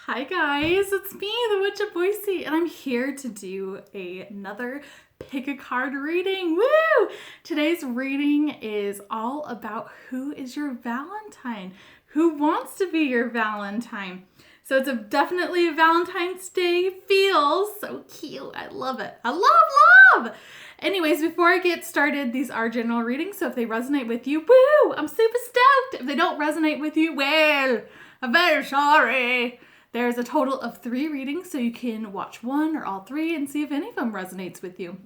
Hi guys, it's me, the Witch of Boise, and I'm here to do another pick a card reading. Woo! Today's reading is all about who is your Valentine, who wants to be your Valentine. So it's definitely a Valentine's Day feel. So cute. I love it. I love. Anyways, before I get started, these are general readings, so if they resonate with you, woo! I'm super stoked. If they don't resonate with you, well, I'm very sorry. There's a total of 3 readings, so you can watch one or all 3 and see if any of them resonates with you.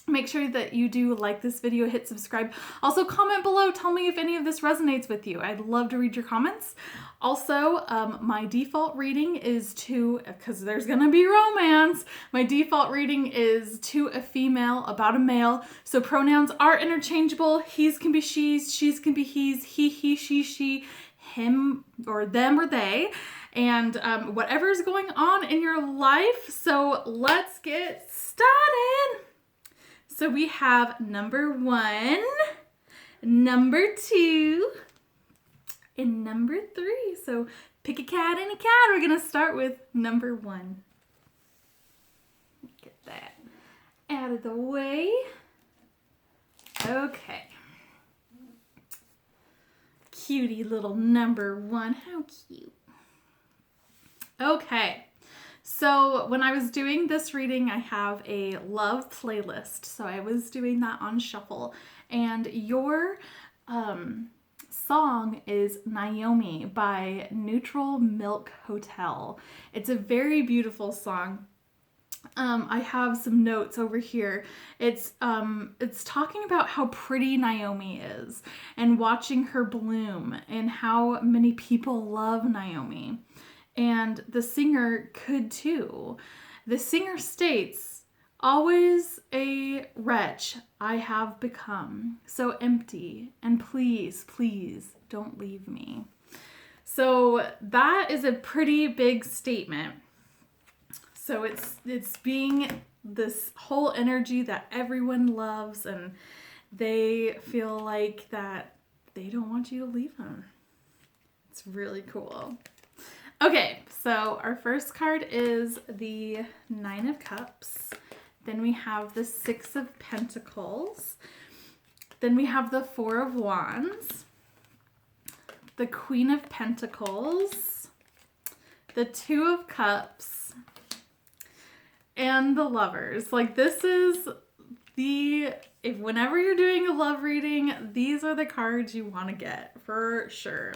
Make sure that you do like this video, hit subscribe. Also, comment below, tell me if any of this resonates with you. I'd love to read your comments. Also, my default reading is because there's gonna be romance, my default reading is to a female about a male. So pronouns are interchangeable. He's can be she's can be he's, he, she, him, or them, or they. And whatever's going on in your life. So let's get started. So we have number 1, number 2, and number 3. So pick a cat and a cat. We're going to start with number 1. Get that out of the way. Okay. Cutie little number 1. How cute. Okay, so when I was doing this reading, I have a love playlist. So I was doing that on shuffle. And your song is Naomi by Neutral Milk Hotel. It's a very beautiful song. I have some notes over here. It's talking about how pretty Naomi is and watching her bloom and how many people love Naomi. And the singer could too. The singer states, "Always a wretch I have become, so empty, and please, please don't leave me." So that is a pretty big statement. So it's being this whole energy that everyone loves, and they feel like that they don't want you to leave them. It's really cool. Okay, so our first card is the 9 of Cups. Then we have the 6 of Pentacles. Then we have the 4 of Wands. The Queen of Pentacles. The 2 of Cups. And the Lovers. Like, this is whenever you're doing a love reading, these are the cards you want to get for sure.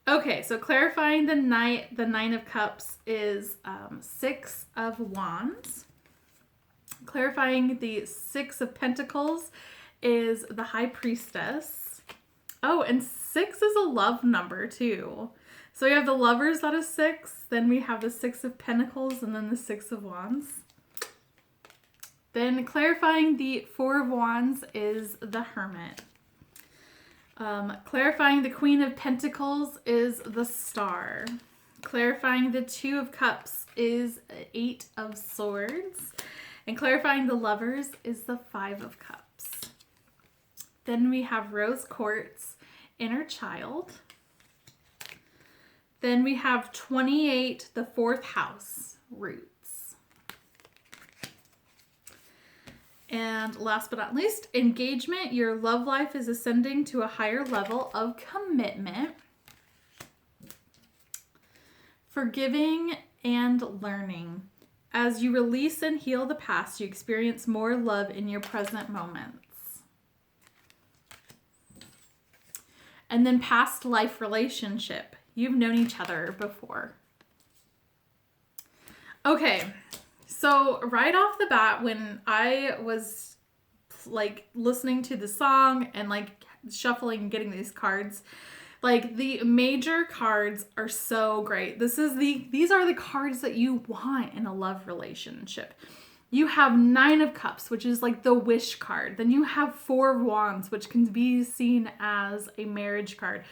Okay, so clarifying the 9 of Cups is 6 of Wands. Clarifying the 6 of Pentacles is the High Priestess. Oh, and 6 is a love number too. So we have the Lovers, that is 6. Then we have the 6 of Pentacles and then the 6 of Wands. Then clarifying the 4 of Wands is the Hermit. Clarifying the Queen of Pentacles is the Star. Clarifying the 2 of Cups is 8 of Swords. And clarifying the Lovers is the 5 of Cups. Then we have Rose Quartz, Inner Child. Then we have 28, the 4th house, Roots. And last but not least, engagement. Your love life is ascending to a higher level of commitment. Forgiving and learning. As you release and heal the past, you experience more love in your present moments. And then past life relationship. You've known each other before. Okay. So right off the bat, when I was like listening to the song and like shuffling and getting these cards, like the major cards are so great. These are the cards that you want in a love relationship. You have 9 of Cups, which is like the wish card. Then you have 4 of Wands, which can be seen as a marriage card,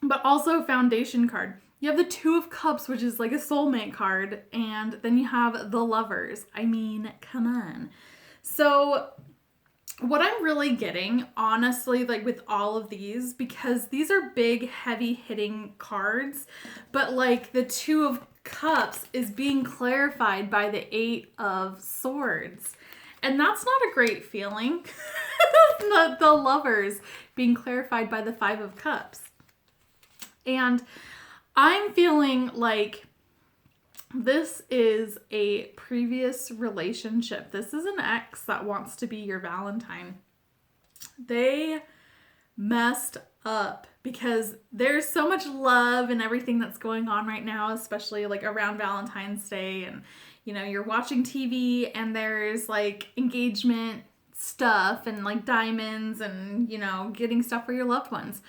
but also a foundation card. You have the 2 of Cups, which is like a soulmate card. And then you have the Lovers. I mean, come on. So what I'm really getting, honestly, like with all of these, because these are big, heavy hitting cards, but like the Two of Cups is being clarified by the Eight of Swords. And that's not a great feeling. The Lovers being clarified by the Five of Cups. And I'm feeling like this is a previous relationship. This is an ex that wants to be your Valentine. They messed up because there's so much love and everything that's going on right now, especially like around Valentine's Day. And, you know, you're watching TV and there's like engagement stuff and like diamonds and, you know, getting stuff for your loved ones.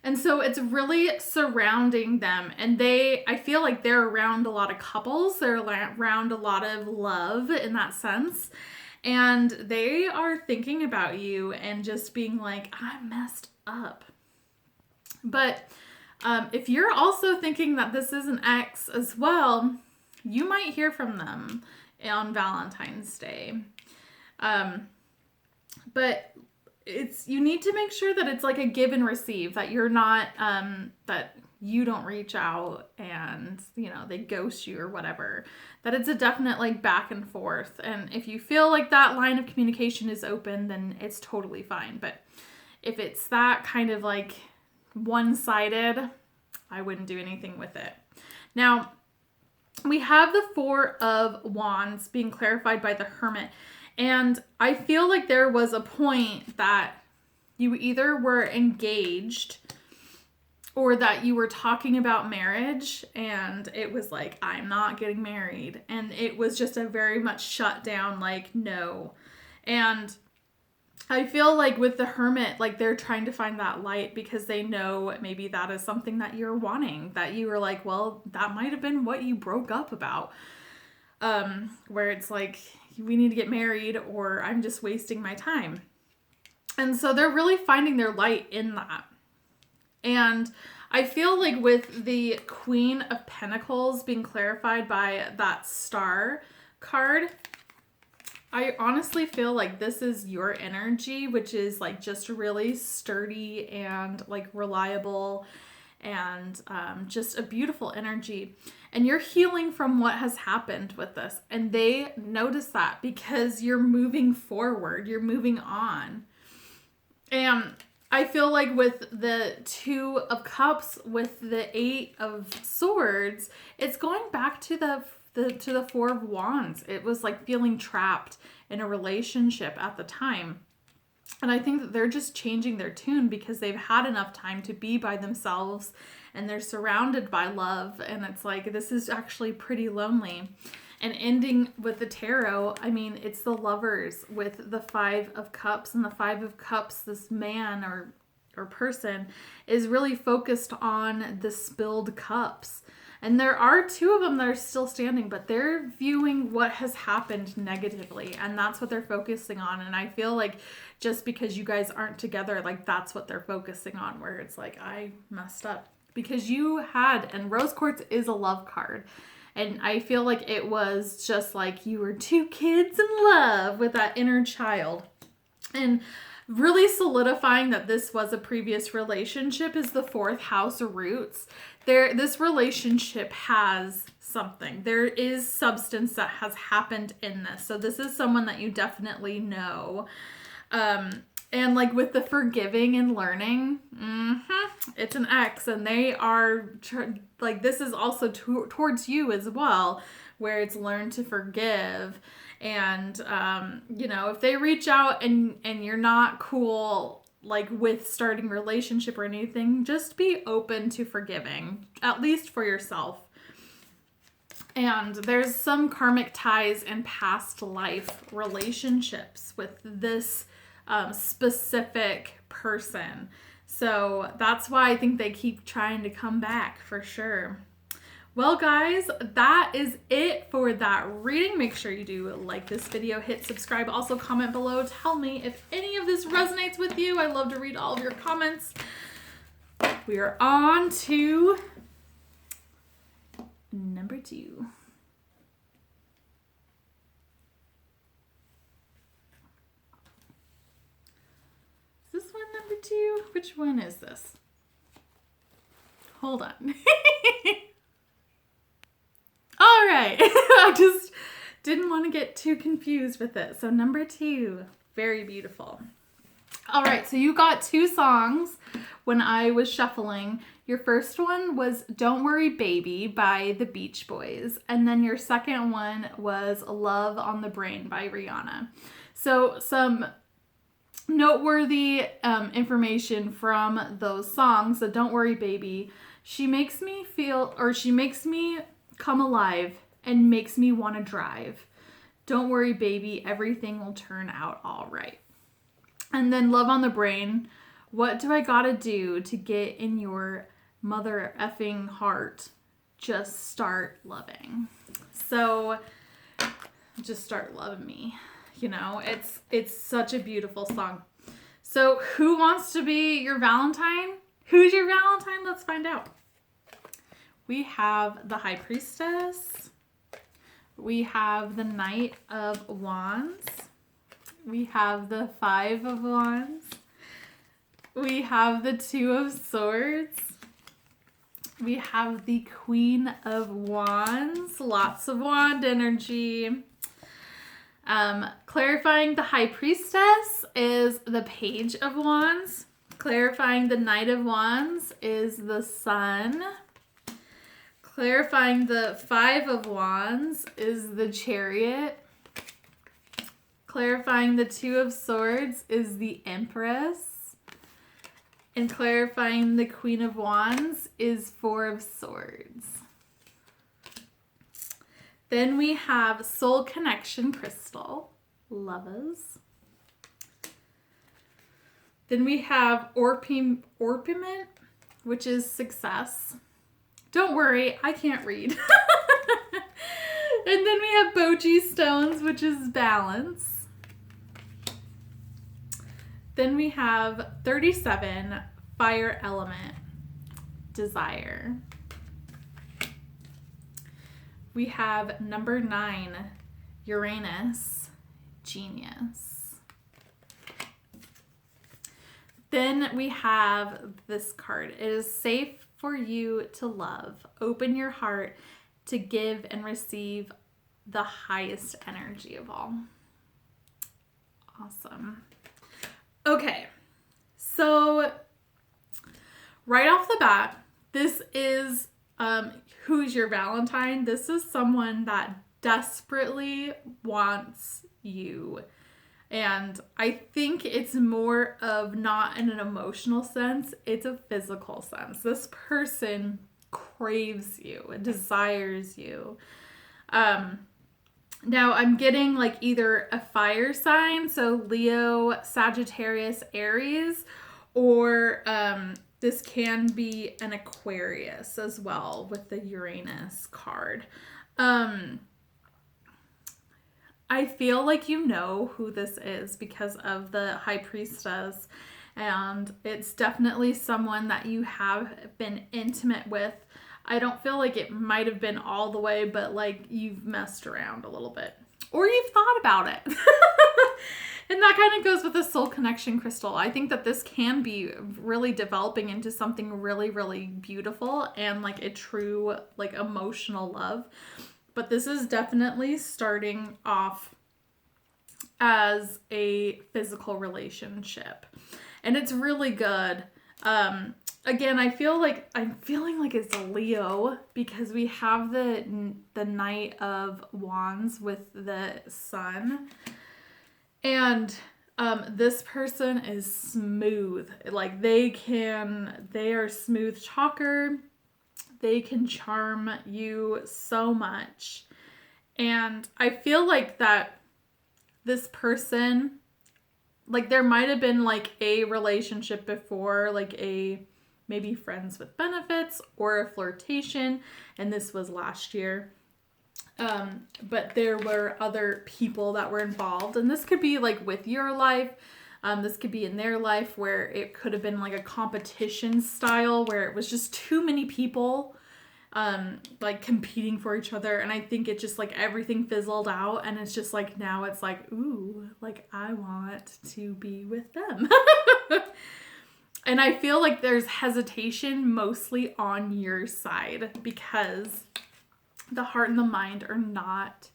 And so it's really surrounding them. And I feel like they're around a lot of couples. They're around a lot of love in that sense. And they are thinking about you and just being like, I messed up. But if you're also thinking that this is an ex as well, you might hear from them on Valentine's Day. But you need to make sure that it's like a give and receive, that you're not, that you don't reach out and, you know, they ghost you or whatever, that it's a definite like back and forth. And if you feel like that line of communication is open, then it's totally fine. But if it's that kind of like one-sided, I wouldn't do anything with it. Now, we have the Four of Wands being clarified by the Hermit. And I feel like there was a point that you either were engaged or that you were talking about marriage and it was like, I'm not getting married. And it was just a very much shut down, like, no. And I feel like with the Hermit, like they're trying to find that light because they know maybe that is something that you're wanting, that you were like, well, that might have been what you broke up about. Where it's like, we need to get married or I'm just wasting my time. And so they're really finding their light in that. And I feel like with the Queen of Pentacles being clarified by that Star card, I honestly feel like this is your energy, which is like just really sturdy and like reliable and just a beautiful energy. And you're healing from what has happened with this. And they notice that because you're moving forward, you're moving on. And I feel like with the Two of Cups, with the Eight of Swords, it's going back to the Four of Wands. It was like feeling trapped in a relationship at the time. And I think that they're just changing their tune because they've had enough time to be by themselves and they're surrounded by love. And it's like, this is actually pretty lonely. And ending with the tarot, I mean, it's the Lovers with the Five of Cups. And the Five of Cups, this man or person is really focused on the spilled cups. And there are two of them that are still standing, but they're viewing what has happened negatively. And that's what they're focusing on. And I feel like just because you guys aren't together, like that's what they're focusing on, where it's like, I messed up. Because you had, and Rose Quartz is a love card. And I feel like it was just like you were two kids in love with that inner child. And really solidifying that this was a previous relationship is the fourth house roots. This relationship has something. There is substance that has happened in this. So this is someone that you definitely know. And like with the forgiving and learning, it's an ex, and they are like, this is also towards you as well, where it's learn to forgive. And, you know, if they reach out and you're not cool, like with starting a relationship or anything, just be open to forgiving, at least for yourself. And there's some karmic ties and past life relationships with this specific person. So that's why I think they keep trying to come back for sure. Well, guys, that is it for that reading. Make sure you do like this video, hit subscribe, also comment below. Tell me if any of this resonates with you. I love to read all of your comments. We are on to number 2. number 2? Which one is this? Hold on. All right. I just didn't want to get too confused with it. So number 2, very beautiful. All right, so you got 2 songs when I was shuffling. Your first one was Don't Worry Baby by the Beach Boys. And then your second one was Love on the Brain by Rihanna. So some noteworthy information from those songs. So Don't Worry Baby, she makes me come alive and makes me want to drive. Don't worry, baby, everything will turn out all right. And then Love on the Brain, what do I gotta do to get in your mother effing heart? Just start loving. So just start loving me. You know, it's such a beautiful song. So who wants to be your Valentine? Who's your Valentine? Let's find out. We have the High Priestess. We have the Knight of Wands. We have the 5 of Wands. We have the 2 of Swords. We have the Queen of Wands. Lots of wand energy. Clarifying the High Priestess is the Page of Wands. Clarifying the Knight of Wands is the Sun. Clarifying the 5 of Wands is the Chariot. Clarifying the 2 of Swords is the Empress. And clarifying the Queen of Wands is 4 of Swords. Then we have Soul Connection Crystal, Lovers. Then we have Orpiment, which is Success. Don't worry, I can't read. And then we have Boji Stones, which is Balance. Then we have 37, Fire Element, Desire. We have number 9, Uranus, Genius. Then we have this card. It is safe for you to love. Open your heart to give and receive the highest energy of all. Awesome. Okay, so right off the bat, this is who's your Valentine. This is someone that desperately wants you. And I think it's more of not in an emotional sense, it's a physical sense. This person craves you, desires you. Now I'm getting like either a fire sign, so Leo, Sagittarius, Aries, or this can be an Aquarius as well with the Uranus card. I feel like you know who this is because of the High Priestess, and it's definitely someone that you have been intimate with. I don't feel like it might have been all the way, but like you've messed around a little bit or you've thought about it. And that kind of goes with the Soul Connection Crystal. I think that this can be really developing into something really, really beautiful and like a true like emotional love. But this is definitely starting off as a physical relationship. And it's really good. Again, I'm feeling like it's a Leo because we have the Knight of Wands with the Sun. And this person is smooth. Like they are smooth talker. They can charm you so much. And I feel like that this person, like there might have been like a relationship before, like a maybe friends with benefits or a flirtation. And this was last year. But there were other people that were involved. And this could be like with your life. This could be in their life where it could have been like a competition style where it was just too many people like competing for each other. And I think it just like everything fizzled out. And it's just like now it's like, ooh, like I want to be with them. And I feel like there's hesitation mostly on your side because the heart and the mind are not,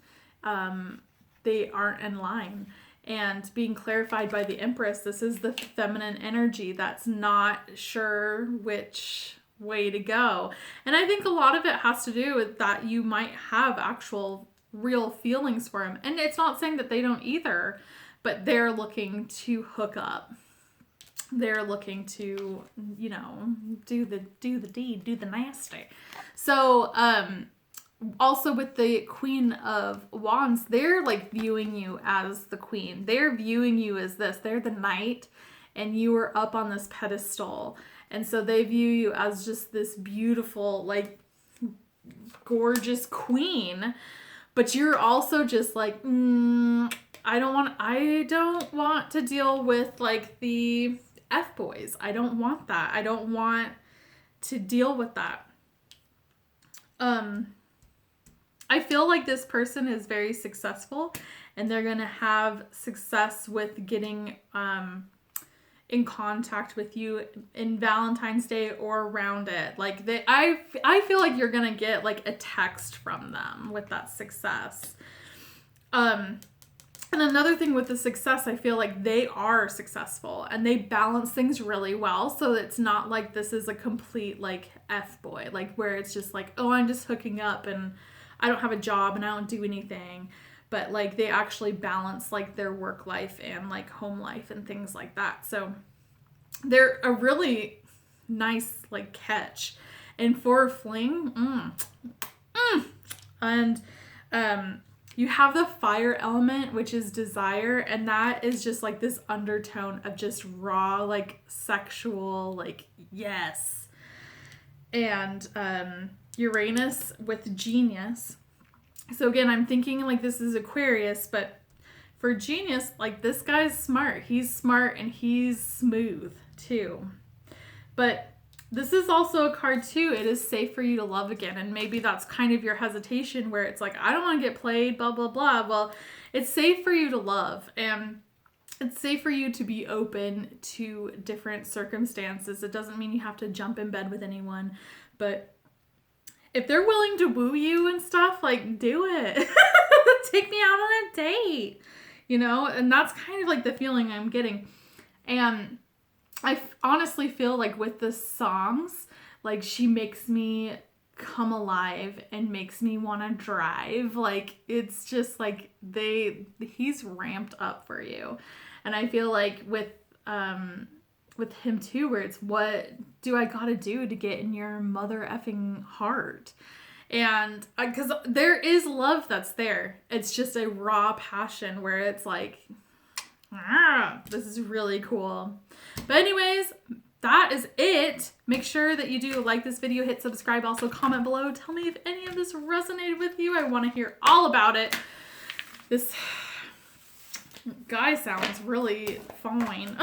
they aren't in line. And being clarified by the Empress, this is the feminine energy that's not sure which way to go. And I think a lot of it has to do with that you might have actual real feelings for him. And it's not saying that they don't either, but they're looking to hook up. They're looking to, you know, do the deed, do the nasty. So, also with the Queen of Wands, they're like viewing you as the queen. They're viewing you as this. They're the knight and you are up on this pedestal. And so they view you as just this beautiful, like gorgeous queen. But you're also just like, I don't want to deal with like the F-boys. I don't want that. I don't want to deal with that. I feel like this person is very successful and they're going to have success with getting in contact with you in Valentine's Day or around it. Like I feel like you're going to get like a text from them with that success. And another thing with the success, I feel like they are successful and they balance things really well. So it's not like this is a complete like F-boy, like where it's just like, oh, I'm just hooking up and I don't have a job and I don't do anything. But like they actually balance like their work life and like home life and things like that. So they're a really nice like catch. And for a fling, and you have the fire element, which is desire, and that is just like this undertone of just raw like sexual like yes. And Uranus with genius. So again, I'm thinking like this is Aquarius, but for genius, like this guy's smart. He's smart and he's smooth too. But this is also a card too. It is safe for you to love again. And maybe that's kind of your hesitation where it's like, I don't want to get played, blah, blah, blah. Well, it's safe for you to love. And it's safe for you to be open to different circumstances. It doesn't mean you have to jump in bed with anyone. But if they're willing to woo you and stuff, like, do it. Take me out on a date, you know? And that's kind of like the feeling I'm getting. And I honestly feel like with the songs, like she makes me come alive and makes me want to drive. Like it's just like he's ramped up for you. And I feel like with him too, where it's what do I gotta do to get in your mother effing heart? And because there is love that's there. It's just a raw passion where it's like, this is really cool. But anyways, that is it. Make sure that you do like this video, hit subscribe, also comment below. Tell me if any of this resonated with you. I want to hear all about it. This guy sounds really fine.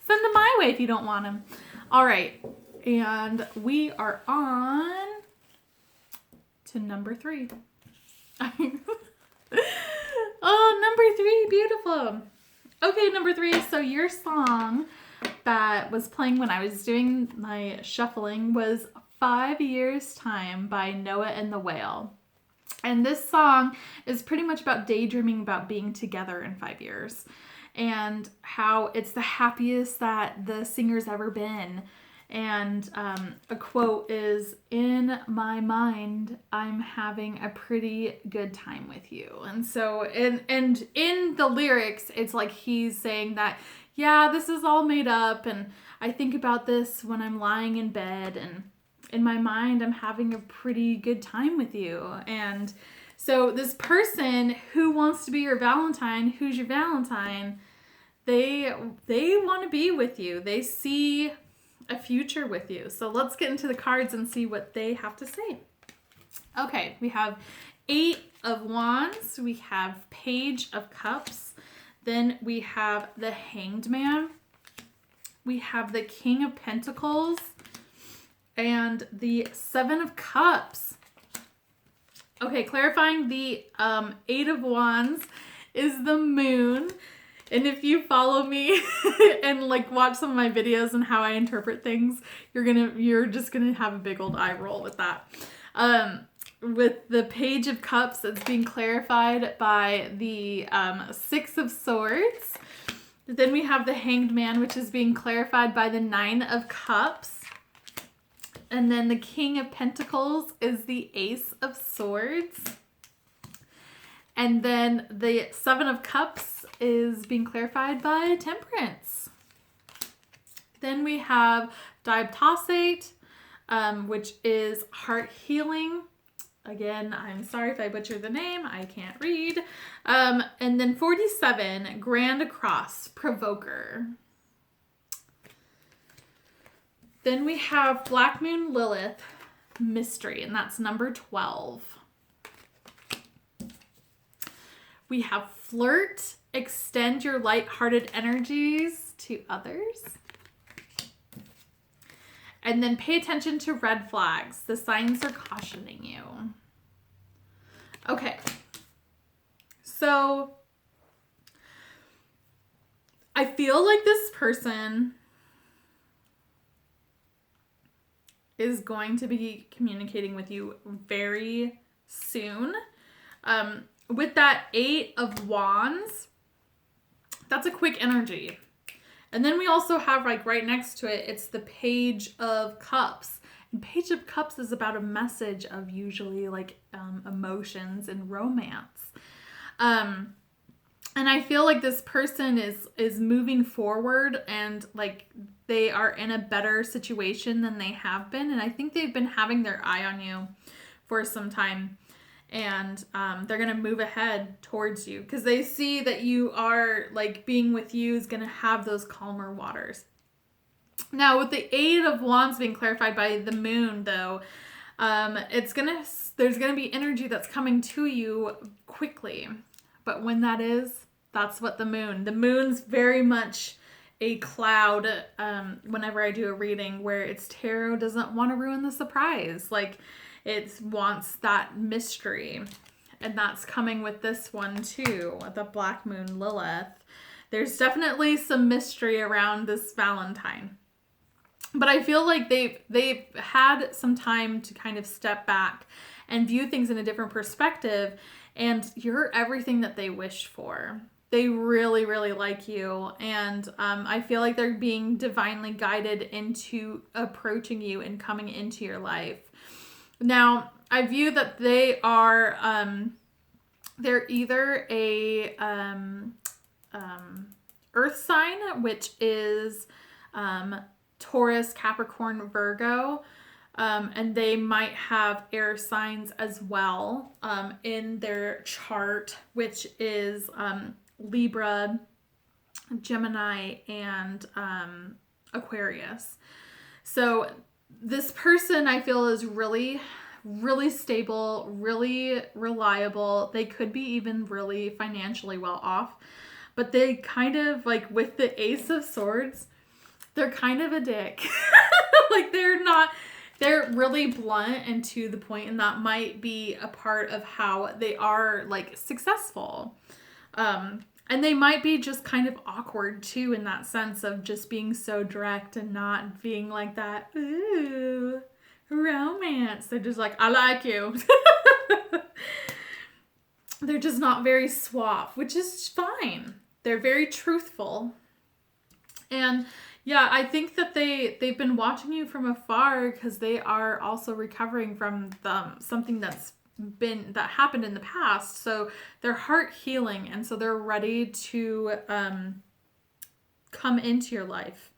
Send them my way if you don't want him. All right. And we are on to number 3. Oh, number 3, beautiful. Okay, number 3. So your song that was playing when I was doing my shuffling was 5 Years Time by Noah and the Whale. And this song is pretty much about daydreaming about being together in 5 years and how it's the happiest that the singer's ever been. And a quote is, "In my mind, I'm having a pretty good time with you." And so, and in the lyrics, it's like he's saying that, yeah, this is all made up, and I think about this when I'm lying in bed, and in my mind, I'm having a pretty good time with you. And so this person who wants to be your Valentine, who's your Valentine, they want to be with you. They see a future with you. So let's get into the cards and see what they have to say. Okay, we have 8 of Wands, we have Page of Cups, then we have the Hanged Man, we have the King of Pentacles, and the 7 of Cups. Okay, clarifying, the 8 of Wands is the Moon. And if you follow me and like watch some of my videos and how I interpret things, you're just gonna have a big old eye roll with that. With the Page of Cups, it's being clarified by the Six of Swords. Then we have the Hanged Man, which is being clarified by the Nine of Cups. And then the King of Pentacles is the Ace of Swords. And then the Seven of Cups is being clarified by Temperance. Then we have Diaptosate, which is heart healing. Again, I'm sorry if I butchered the name. I can't read. And then 47, Grand Cross, Provoker. Then we have Black Moon Lilith, Mystery, and that's number 12. We have Flirt, extend your lighthearted energies to others. And then pay attention to red flags. The signs are cautioning you. Okay. So I feel like this person is going to be communicating with you very soon. With that Eight of Wands, that's a quick energy. And then we also have, like, right next to it, it's the Page of Cups. And Page of Cups is about a message of usually, like, emotions and romance. And I feel like this person is moving forward and, like, they are in a better situation than they have been. And I think they've been having their eye on you for some time. And they're going to move ahead towards you because they see that you are, like, being with you is going to have those calmer waters. Now, with the Eight of Wands being clarified by the Moon, though, there's going to be energy that's coming to you quickly. But when that is, that's what the Moon's very much a cloud whenever I do a reading where it's tarot doesn't want to ruin the surprise. Like, it wants that mystery. And that's coming with this one too, the Black Moon Lilith. There's definitely some mystery around this Valentine. But I feel like they've had some time to kind of step back and view things in a different perspective. And you're everything that they wished for. They really, really like you. And I feel like they're being divinely guided into approaching you and coming into your life. Now, I view that they are, they're either a earth sign, which is Taurus, Capricorn, Virgo, and they might have air signs as well in their chart, which is Libra, Gemini, and Aquarius. So this person I feel is really, really stable, really reliable. They could be even really financially well off, but they kind of, like, with the Ace of Swords, they're kind of a dick. Like, they're really blunt and to the point, and that might be a part of how they are, like, successful. And they might be just kind of awkward too, in that sense of just being so direct and not being like that, ooh, romance. They're just like, I like you. They're just not very suave, which is fine. They're very truthful. And yeah, I think that they've been watching you from afar because they are also recovering from something that happened in the past. So they're heart healing, and so they're ready to come into your life.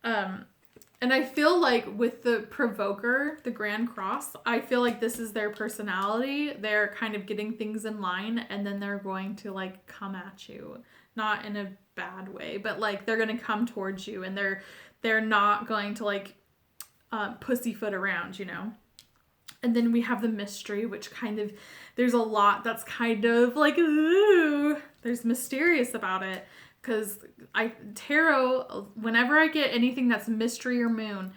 And I feel like with the Provoker, the Grand Cross, I feel like this is their personality. They're kind of getting things in line, and then they're going to, like, come at you. Not in a bad way, but, like, they're going to come towards you, and they're not going to, like, pussyfoot around, you know? And then we have the Mystery, which kind of, there's a lot that's kind of like, ooh, there's mysterious about it. Because tarot, whenever I get anything that's Mystery or Moon,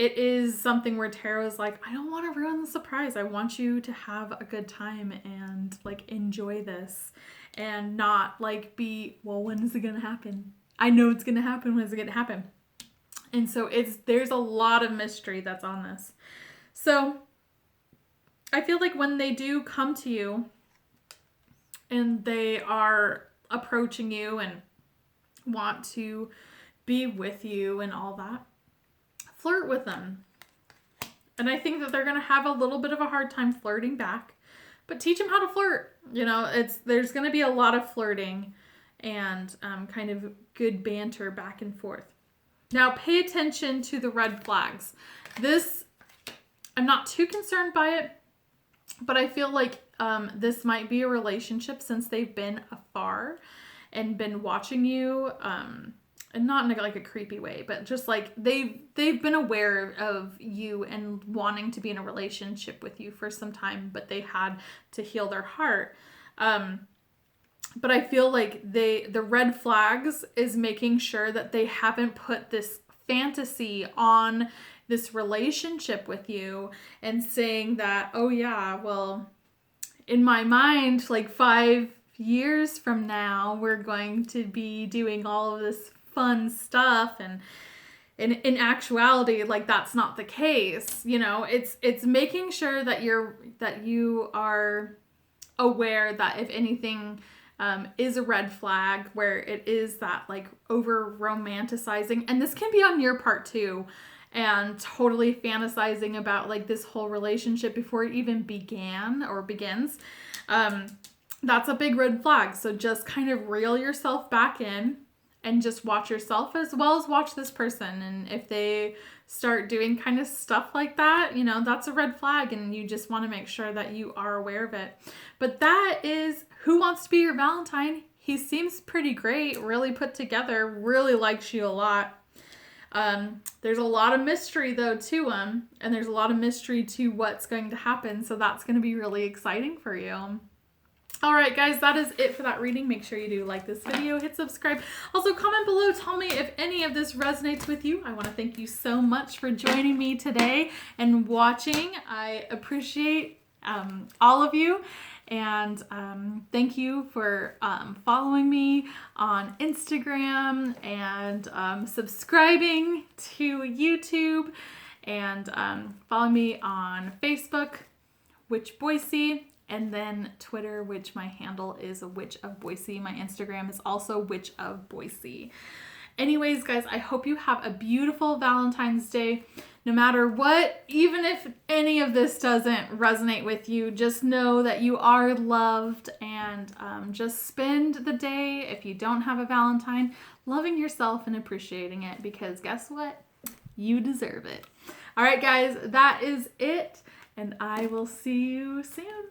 it is something where tarot is like, I don't want to ruin the surprise. I want you to have a good time and like enjoy this and not like be, well, when is it going to happen? I know it's going to happen. When is it going to happen? And so there's a lot of mystery that's on this. So I feel like when they do come to you and they are approaching you and want to be with you and all that, flirt with them. And I think that they're going to have a little bit of a hard time flirting back, but teach them how to flirt. You know, there's going to be a lot of flirting and kind of good banter back and forth. Now, pay attention to the red flags. This, I'm not too concerned by it, but I feel like this might be a relationship since they've been afar and been watching you, and not in like a creepy way, but just like they've been aware of you and wanting to be in a relationship with you for some time, but they had to heal their heart. But I feel like the red flags is making sure that they haven't put this fantasy on this relationship with you and saying that, oh yeah, well, in my mind, like 5 years from now, we're going to be doing all of this fun stuff. And in actuality, like that's not the case. You know, it's making sure that you are aware that if anything is a red flag, where it is that like over romanticizing, and this can be on your part too, and totally fantasizing about like this whole relationship before it even began or begins. That's a big red flag. So just kind of reel yourself back in and just watch yourself as well as watch this person. And if they start doing kind of stuff like that, you know, that's a red flag, and you just want to make sure that you are aware of it. But that is Who Wants to Be Your Valentine. He seems pretty great, really put together, really likes you a lot. There's a lot of mystery though to him, and there's a lot of mystery to what's going to happen. So that's going to be really exciting for you. All right, guys, that is it for that reading. Make sure you do like this video, hit subscribe. Also, comment below, tell me if any of this resonates with you. I want to thank you so much for joining me today and watching. I appreciate all of you. And thank you for following me on Instagram and subscribing to YouTube, and follow me on Facebook, Witch Boise, and then Twitter, which my handle is Witch of Boise. My Instagram is also Witch of Boise. Anyways, guys, I hope you have a beautiful Valentine's Day. No matter what, even if any of this doesn't resonate with you, just know that you are loved, and just spend the day, if you don't have a Valentine, loving yourself and appreciating it, because guess what? You deserve it. All right, guys, that is it, and I will see you soon.